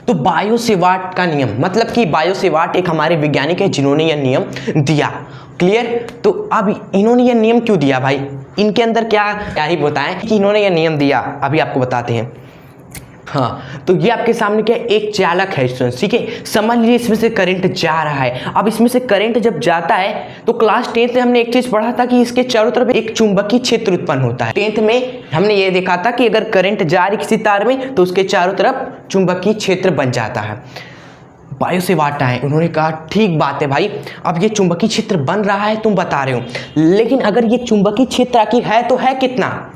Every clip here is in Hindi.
तो बायो सेवार्ट का नियम, मतलब कि बायो सेवार्ट एक हमारे वैज्ञानिक है जिन्होंने यह नियम दिया। क्लियर? तो अब इन्होंने यह नियम क्यों दिया भाई, इनके अंदर क्या क्या ही बताएं कि इन्होंने यह नियम दिया, अभी आपको बताते हैं। हाँ, तो ये आपके सामने क्या एक चालक है स्टूडेंट्स, ठीक है। समझ लीजिए इसमें से करंट जा रहा है। अब इसमें से करंट जब जाता है तो क्लास 10th में हमने एक चीज पढ़ा था कि इसके चारों तरफ एक चुंबकीय क्षेत्र उत्पन्न होता है। 10th में हमने ये देखा था कि अगर करंट जा रही किसी तार में तो उसके चारों तरफ चुंबकीय क्षेत्र बन जाता है। बायो सेवार्ट आए, उन्होंने कहा ठीक बात है भाई, अब ये चुंबकीय क्षेत्र बन रहा है तुम बता रहे हो, लेकिन अगर ये चुंबकीय क्षेत्र आखिर है तो है कितना।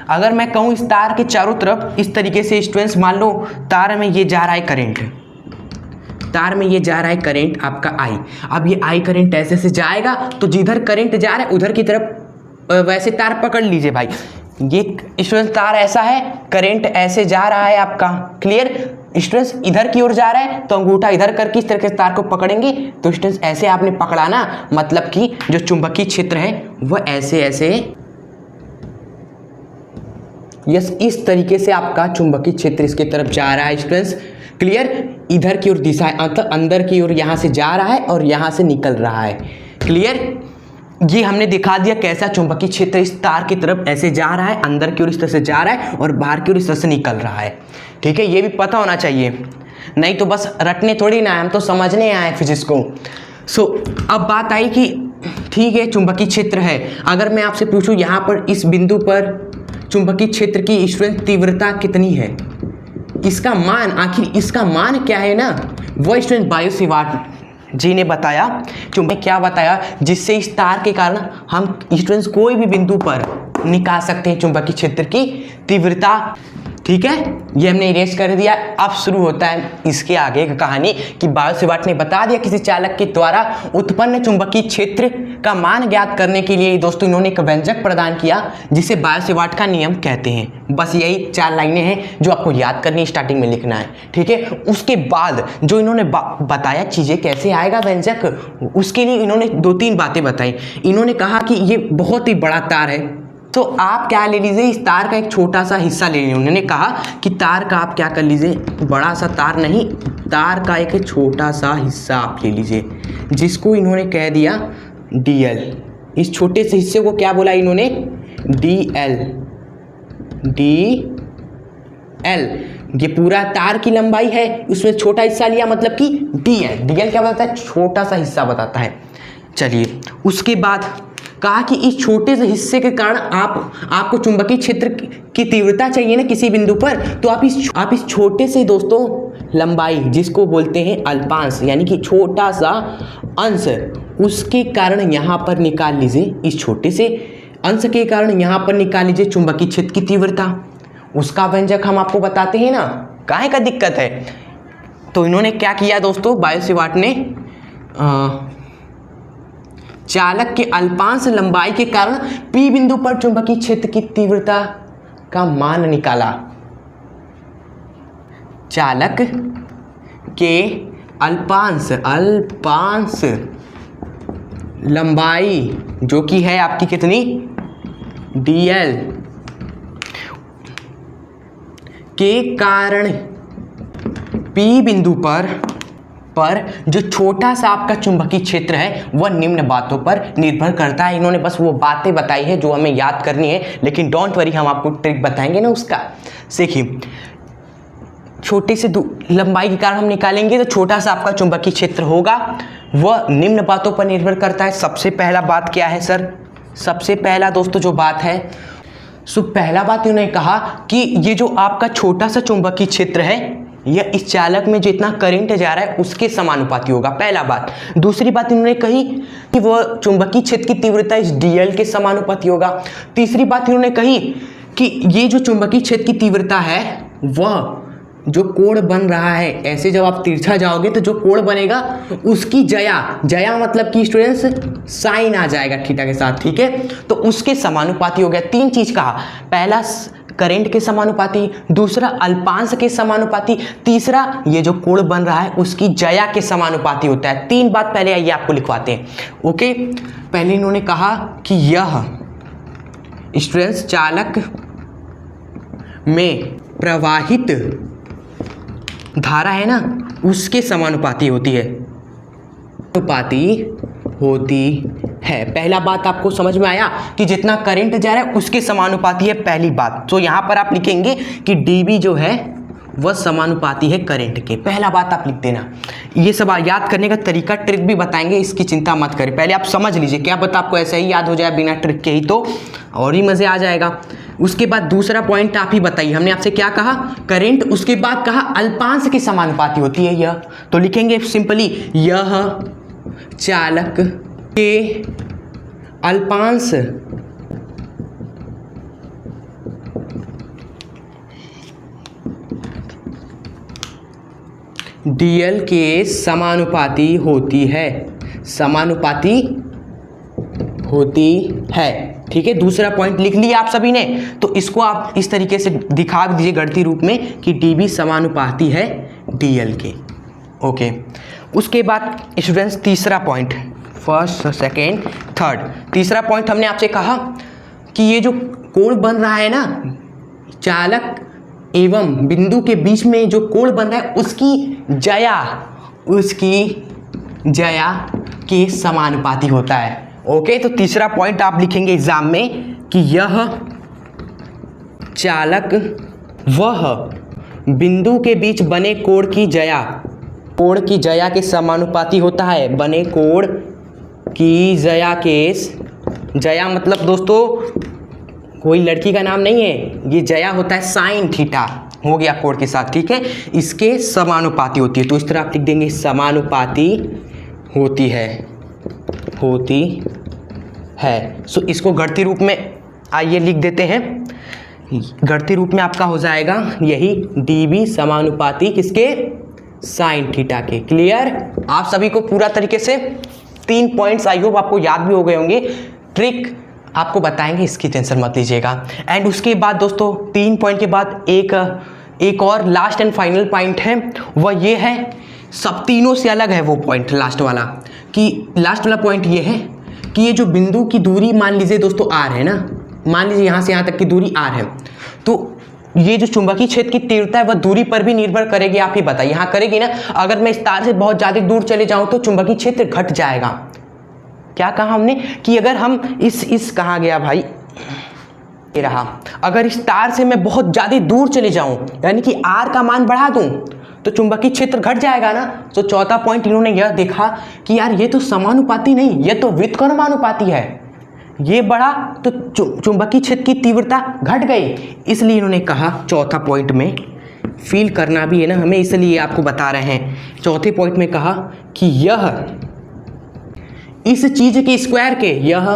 अगर मैं कहूँ इस तार के चारों तरफ इस तरीके से स्टूडेंट्स, मान लो तार में ये जा रहा है करंट, तार में ये जा रहा है करंट आपका आई। अब ये आई करंट ऐसे से जाएगा तो जिधर करंट जा रहा है उधर की तरफ वैसे तार पकड़ लीजिए भाई। ये स्टूडेंट्स तार ऐसा है, करंट ऐसे जा रहा है आपका। क्लियर? स्टूडेंट्स इधर की ओर जा रहा है तो अंगूठा इधर करके इस तरह के तार को पकड़ेंगे, तो स्टूडेंट्स ऐसे आपने पकड़ा ना, मतलब कि जो चुंबकीय क्षेत्र है वह ऐसे ऐसे, यस, इस तरीके से आपका चुंबकीय क्षेत्र इसके तरफ जा रहा है स्टूडेंट्स। क्लियर? इधर की ओर दिशा है, मतलब अंदर की ओर यहाँ से जा रहा है और यहाँ से निकल रहा है। क्लियर? ये हमने दिखा दिया कैसा चुंबकीय क्षेत्र इस तार की तरफ ऐसे जा रहा है, अंदर की ओर इस तरह से जा रहा है और बाहर की ओर इस तरह से निकल रहा है। ठीक है, ये भी पता होना चाहिए, नहीं तो बस रटने थोड़ी ना, हम तो समझने आए फिजिक्स को। सो अब बात आई कि ठीक है चुंबकीय क्षेत्र है, अगर मैं आपसे पूछूं यहाँ पर इस बिंदु पर चुंबकीय क्षेत्र की स्टूडेंट तीव्रता कितनी है, इसका मान, आखिर इसका मान क्या है ना, वो स्टूडेंट बायो सेवार्ट जी ने बताया। चुंबक क्या बताया, जिससे इस तार के कारण हम स्टूडेंट्स कोई भी बिंदु पर निकाल सकते हैं चुंबकीय क्षेत्र की तीव्रता। ठीक है, ये हमने इरेज कर दिया। अब शुरू होता है इसके आगे की कहानी कि बायो सेवार्ट ने बता दिया किसी चालक के द्वारा उत्पन्न चुंबकीय क्षेत्र का मान ज्ञात करने के लिए दोस्तों इन्होंने एक व्यंजक प्रदान किया जिसे बायो सेवार्ट का नियम कहते हैं। बस यही 4 लाइनें हैं जो आपको याद करनी, स्टार्टिंग में लिखना है। ठीक है, उसके बाद जो इन्होंने बताया चीज़ें कैसे आएगा व्यंजक, उसके लिए इन्होंने 2-3 बातें बताई। इन्होंने कहा कि ये बहुत ही बड़ा तार है, तो आप क्या ले लीजिए, इस तार का एक छोटा सा हिस्सा ले लीजिए। उन्होंने कहा कि तार का आप क्या कर लीजिए, बड़ा सा तार नहीं, तार का एक छोटा सा हिस्सा आप ले लीजिए, जिसको इन्होंने कह दिया DL। इस छोटे से हिस्से को क्या बोला इन्होंने, DL। ये पूरा तार की लंबाई है, उसमें छोटा हिस्सा लिया मतलब कि DL क्या बताता है, छोटा सा हिस्सा बताता है। चलिए, उसके बाद कहा कि इस छोटे से हिस्से के कारण आपको चुंबकीय क्षेत्र की तीव्रता चाहिए ना किसी बिंदु पर, तो आप इस छोटे से दोस्तों लंबाई, जिसको बोलते हैं अल्पांश, यानी कि छोटा सा अंश, उसके कारण यहाँ पर निकाल लीजिए, इस छोटे से अंश के कारण यहाँ पर निकाल लीजिए चुंबकीय क्षेत्र की तीव्रता। उसका व्यंजक हम आपको बताते हैं ना, काहे का दिक्कत है। तो इन्होंने क्या किया दोस्तों, बायो सेवार्ट ने चालक के अल्पांश लंबाई के कारण P बिंदु पर चुंबकीय क्षेत्र की तीव्रता का मान निकाला। चालक के अल्पांश लंबाई जो कि है आपकी कितनी, DL, के कारण P बिंदु पर जो छोटा सा आपका चुंबकीय क्षेत्र है वह निम्न बातों पर निर्भर करता है। इन्होंने बस वो बातें बताई है जो हमें याद करनी है, लेकिन डोंट वरी, हम आपको ट्रिक बताएंगे ना उसका। देखिए, छोटे से लंबाई के कारण हम निकालेंगे तो छोटा सा आपका चुंबकीय क्षेत्र होगा, वह निम्न बातों पर निर्भर करता है। सबसे पहला बात क्या है सर, सबसे पहला दोस्तों जो बात है, पहला बात इन्होंने कहा कि ये जो आपका छोटा सा चुंबकीय क्षेत्र है यह इस चालक में जितना करंट जा रहा है उसके समानुपाती होगा, पहला बात। दूसरी बात इन्होंने कही कि वह चुंबकीय क्षेत्र की तीव्रता इस DL के समानुपाती होगा। तीसरी बात इन्होंने कही कि ये जो चुंबकीय क्षेत्र की तीव्रता है वह जो कोण बन रहा है, ऐसे जब आप तिरछा जाओगे तो जो कोण बनेगा उसकी जया मतलब कि स्टूडेंट्स साइन आ जाएगा थीटा के साथ। ठीक है, तो उसके समानुपाती हो गया। 3 चीज कहा, पहला करंट के समानुपाती, दूसरा अल्पांश के समानुपाती, तीसरा ये जो कोण बन रहा है उसकी जया के समानुपाती होता है। 3 बात पहले आइए आपको लिखवाते हैं। ओके, पहले इन्होंने कहा कि यह स्टूडेंट्स चालक में प्रवाहित धारा है ना उसके समानुपाती होती है, अनुपाती होती है। पहला बात आपको समझ में आया कि जितना करंट जा रहा है उसके समानुपाती है, पहली बात। तो यहाँ पर आप लिखेंगे कि dB जो है वह समानुपाती है करंट के, पहला बात आप लिख देना। ये सब याद करने का तरीका ट्रिक भी बताएंगे, इसकी चिंता मत करें, पहले आप समझ लीजिए, क्या पता आपको ऐसा ही याद हो जाए बिना ट्रिक के ही, तो और ही मज़े आ जाएगा। उसके बाद दूसरा पॉइंट आप ही बताइए, हमने आपसे क्या कहा, करंट, उसके बाद कहा अल्पांश के समानुपाती होती है यह, तो लिखेंगे सिंपली यह चालक के अल्पांश dl के समानुपाती होती है, समानुपाती होती है। ठीक है, दूसरा पॉइंट लिख लिया आप सभी ने, तो इसको आप इस तरीके से दिखा दीजिए गणितीय रूप में कि dB समानुपाती है dl के। ओके, उसके बाद स्टूडेंट्स तीसरा पॉइंट, फर्स्ट सेकेंड थर्ड, तीसरा पॉइंट हमने आपसे कहा कि ये जो कोण बन रहा है ना चालक एवं बिंदु के बीच में जो कोण बन रहा है उसकी जया के समानुपाती होता है। ओके, तो तीसरा पॉइंट आप लिखेंगे एग्जाम में कि यह चालक वह बिंदु के बीच बने कोण की जया के समानुपाती होता है, बने कोण की जया के, जया मतलब दोस्तों कोई लड़की का नाम नहीं है, ये जया होता है साइन थीटा, हो गया कोण के साथ। ठीक है, इसके समानुपाती होती है, तो इस तरह आप लिख देंगे समानुपाती होती है। सो इसको गणितीय रूप में आइए लिख देते हैं, गणितीय रूप में आपका हो जाएगा यही dB समानुपाती किसके, साइन थीटा के। क्लियर, आप सभी को पूरा तरीके से 3 पॉइंट्स आई होप आपको याद भी हो गए होंगे, ट्रिक आपको बताएंगे, इसकी टेंशन मत लीजिएगा। एंड उसके बाद दोस्तों 3 पॉइंट के बाद एक और लास्ट एंड फाइनल पॉइंट है, वह ये है, सब तीनों से अलग है वो पॉइंट लास्ट वाला, कि लास्ट वाला पॉइंट ये है कि ये जो बिंदु की दूरी मान लीजिए दोस्तों r है ना, मान लीजिए यहाँ से यहाँ तक की दूरी r है, तो ये जो चुंबकीय क्षेत्र की तीव्रता है वह दूरी पर भी निर्भर करेगी, आप ही बताइए। यहाँ करेगी ना, अगर मैं इस तार से बहुत ज़्यादा दूर चले जाऊँ तो चुंबकीय क्षेत्र घट जाएगा। क्या कहा हमने कि अगर हम इस कहाँ गया भाई, ये रहा, अगर इस तार से मैं बहुत ज़्यादा दूर चले जाऊँ यानी कि r का मान बढ़ा दूँ तो चुंबकीय क्षेत्र घट जाएगा ना। तो चौथा पॉइंट इन्होंने यह देखा कि यार ये तो समानुपाती नहीं, ये तो व्युत्क्रमानुपाती है, ये बढ़ा तो चुंबकीय क्षेत्र की तीव्रता घट गई, इसलिए इन्होंने कहा चौथा पॉइंट में फील करना भी है ना हमें, इसलिए आपको बता रहे हैं। चौथे पॉइंट में कहा कि यह इस चीज के स्क्वायर के, यह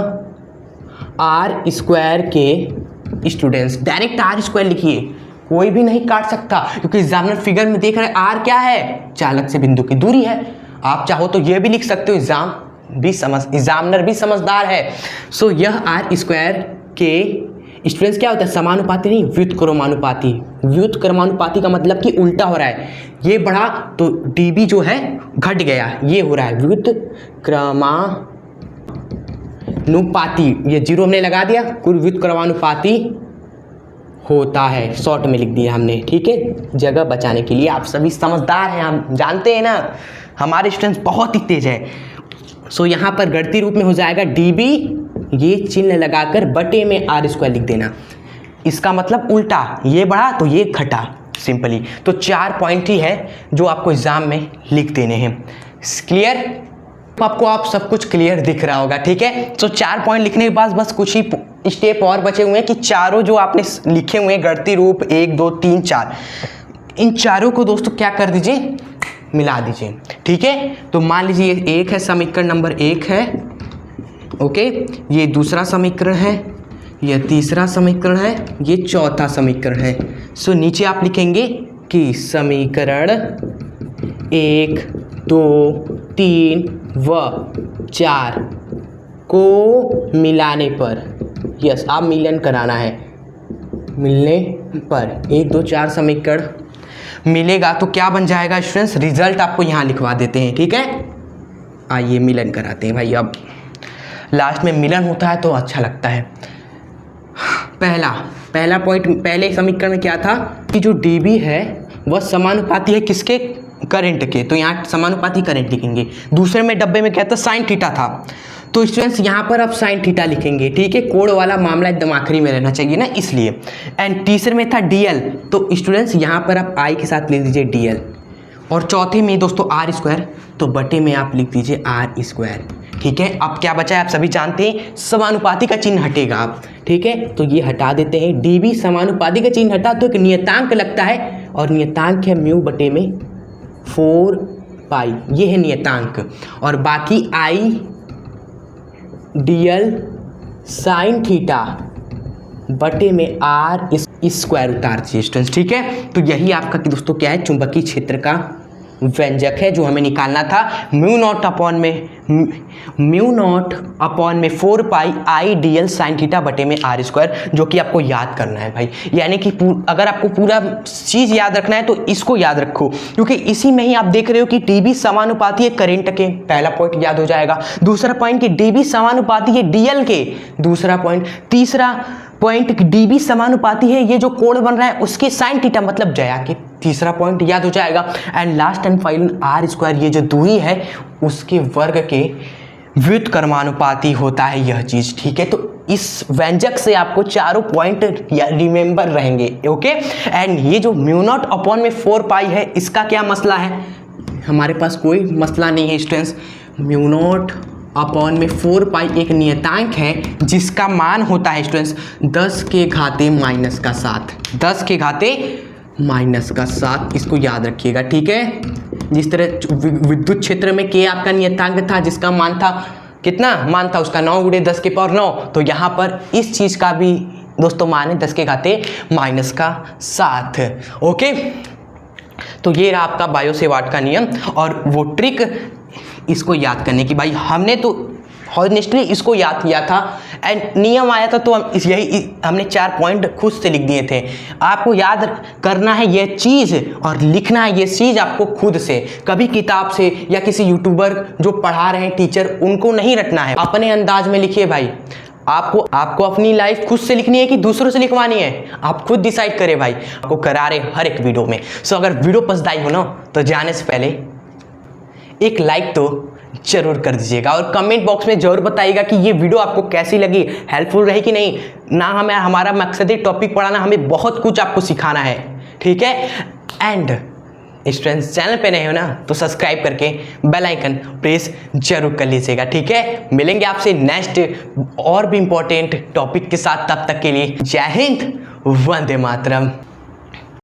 आर स्क्वायर के, स्टूडेंट्स डायरेक्ट आर स्क्वायर लिखिए, कोई भी नहीं काट सकता क्योंकि एग्जामिनर फिगर में देख रहे हैं आर क्या है, चालक से बिंदु की दूरी है। आप चाहो तो ये भी लिख सकते हो, एग्जामिनर भी समझदार है। सो यह आर स्क्वायर के स्टूडेंट्स क्या होता है, समानुपाती नहीं व्युत्क्रमानुपाती। व्युत्क्रमानुपाती का मतलब कि उल्टा हो रहा है, ये बढ़ा तो dB जो है घट गया, ये हो रहा है व्युत्क्रमानुपाती, ये जीरो हमने लगा दिया, कुल व्युत्क्रमानुपाती होता है, शॉर्ट में लिख दिया हमने। ठीक है, जगह बचाने के लिए, आप सभी समझदार हैं, हम जानते हैं ना, हमारे स्टूडेंट्स बहुत ही तेज है। सो यहाँ पर गणितीय रूप में हो जाएगा dB, ये चिन्ह लगाकर बटे में आर स्क्वायर लिख देना, इसका मतलब उल्टा, ये बढ़ा तो ये घटा, सिंपली। तो 4 पॉइंट ही है जो आपको एग्जाम में लिख देने हैं। क्लियर, आपको आप सब कुछ क्लियर दिख रहा होगा। ठीक है, तो 4 पॉइंट लिखने के बाद बस कुछ ही स्टेप और बचे हुए हैं कि चारों जो आपने लिखे हुए हैं गणितीय रूप 1 2 3 4, इन चारों को दोस्तों क्या कर दीजिए, मिला दीजिए। ठीक है, तो मान लीजिए ये एक है, समीकरण नंबर 1 है, ओके, ये दूसरा समीकरण है, यह तीसरा समीकरण है, ये चौथा समीकरण है। सो नीचे आप लिखेंगे कि समीकरण 1 2 3 व 4 को मिलाने पर, यस आप मिलन कराना है, मिलने पर 1 2 4 समीकरण मिलेगा तो क्या बन जाएगा स्टूडेंट्स, रिजल्ट आपको यहाँ लिखवा देते हैं। ठीक है, आइए मिलन कराते हैं भाई, अब लास्ट में मिलन होता है तो अच्छा लगता है। पहला पॉइंट, पहले समीकरण में क्या था कि जो dB है वह समानुपाती है किसके, करंट के, तो यहाँ समानुपाती करंट लिखेंगे। दूसरे में डब्बे में क्या था, साइन थीटा था, तो स्टूडेंट्स यहाँ पर आप साइन थीटा लिखेंगे, ठीक है, कोड वाला मामला एकदम आखिरी में रहना चाहिए ना, इसलिए। एंड तीसरे में था डीएल, तो स्टूडेंट्स यहाँ पर आप आई के साथ लिख दीजिए डीएल, और चौथे में दोस्तों आर स्क्वायर, तो बटे में आप लिख दीजिए आर स्क्वायर, ठीक है। अब क्या बचा है, आप सभी जानते हैं, समानुपाती का चिन्ह हटेगा आप, ठीक है, तो ये हटा देते हैं, डीबी समानुपाती का चिन्ह हटा तो एक नियतांक लगता है, और नियतांक है म्यू बटे में 4 पाई, ये है नियतांक, और बाकी आई डीएल साइन थीटा बटे में आर स्क्वायर उतार दीजिए स्टूडेंट्स, ठीक है। तो यही आपका कि दोस्तों क्या है, चुंबकीय क्षेत्र का व्यंजक है जो हमें निकालना था, म्यू नॉट अपॉन में 4 pi I D L sine theta बटे में आर स्क्वायर, जो कि आपको याद करना है भाई, यानी कि अगर आपको पूरा चीज़ याद रखना है तो इसको याद रखो, क्योंकि इसी में ही आप देख रहे हो कि टीबी समानुपाती है करंट के, पहला पॉइंट याद हो जाएगा। दूसरा पॉइंट कि डीबी समानुपाती है डीएल के, दूसरा पॉइंट। तीसरा पॉइंट डीबी समानुपाती है ये जो कोण बन रहा है उसके साइन थीटा मतलब ज्या के, तीसरा पॉइंट याद हो जाएगा। And last and final R square, ये जो दूरी है उसके वर्ग के व्युत्क्रमानुपाती होता है यह चीज, ठीक है। तो इस व्यंजक से आपको चारों पॉइंट रिमेंबर रहेंगे, ओके। एंड ये जो म्यू नॉट अपॉन में 4 पाई है, इसका क्या मसला है, हमारे पास कोई मसला नहीं है स्टूडेंट्स। म्यू नॉट अपॉन में 4 पाई एक नियतांक है जिसका मान होता है स्टूडेंट्स 10 के घाते माइनस का 7, 10 के घाते माइनस का 7, इसको याद रखिएगा, ठीक है। जिस तरह विद्युत क्षेत्र में के आपका नियतांक था जिसका मान था कितना, मान था उसका 9 × 10 के पावर 9, तो यहाँ पर इस चीज़ का भी दोस्तों मान है 10 के घाते माइनस का 7, ओके। तो ये रहा आपका बायो सेवार्ट का नियम, और वो ट्रिक इसको याद करने की, भाई हमने तो हॉनेस्टली इसको याद किया था, एंड नियम आया था तो हम हमने 4 पॉइंट खुद से लिख दिए थे। आपको याद करना है ये चीज़ और लिखना है ये चीज़ आपको खुद से, कभी किताब से या किसी यूट्यूबर जो पढ़ा रहे हैं टीचर, उनको नहीं रटना है, अपने अंदाज में लिखिए भाई। आपको अपनी लाइफ खुद से लिखनी है कि दूसरों से लिखवानी है, आप खुद डिसाइड करें भाई, आपको करा रहे हर एक वीडियो में। सो अगर वीडियो पसंद आई हो ना तो जाने से पहले एक लाइक तो जरूर कर दीजिएगा, और कमेंट बॉक्स में जरूर बताइएगा कि ये वीडियो आपको कैसी लगी, हेल्पफुल रही कि नहीं ना। हमारा मकसद है टॉपिक पढ़ाना, हमें बहुत कुछ आपको सिखाना है, ठीक है। एंड स्टूडेंट्स चैनल पे नए हो ना तो सब्सक्राइब करके बेल आइकन प्रेस जरूर कर लीजिएगा, ठीक है। मिलेंगे आपसे नेक्स्ट और भी इंपॉर्टेंट टॉपिक के साथ, तब तक के लिए जय हिंद, वंदे मातरम।